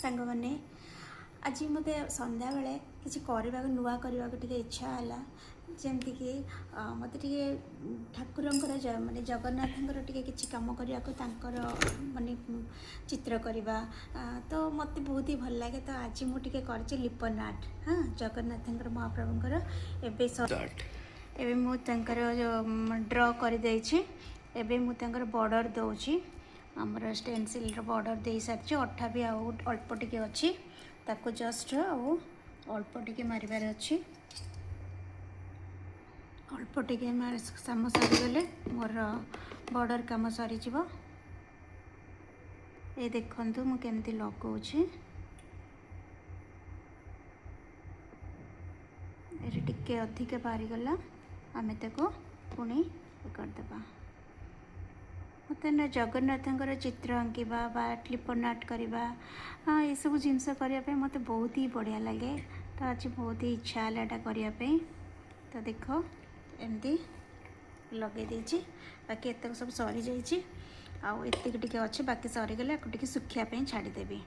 सांग मैंने आज मत संध्या बेले किसी नुआ करने टे इच्छा है जमती कि मत ठाकुर मानने जगन्नाथ किसी कम करने मानने चित्र करवा तो मत बहुत ही भल लगे। तो आज मुझे कर लिपन आर्ट हाँ जगन्नाथ महाप्रभुंर एवं ड्र कर बॉर्डर दौची आमर स्टेनसिल बॉर्डर दे सारी अठा भी अल्प टिके अच्छी ताको जस्ट अल्प टिके मारिबार अच्छी अल्प टिके साम सरीगले मोर बॉर्डर काम सरी ये देखंतु मु केमती लगाऊँगी ये टिके अधिक बाहरीगला आम ताको पुणी करदे मत ना जगन्नाथ चित्र आंकवा लिपन आर्ट करवा हाँ ये सब जिनस करने मत बहुत ही बढ़िया लगे। तो आज बहुत ही इच्छा है करने तो देख एमती लगे देची बाकी एतक सब सरी जाइए आउ एतिक टिके अच्छे बाकी सरीगले सुखापी छाड़देवी।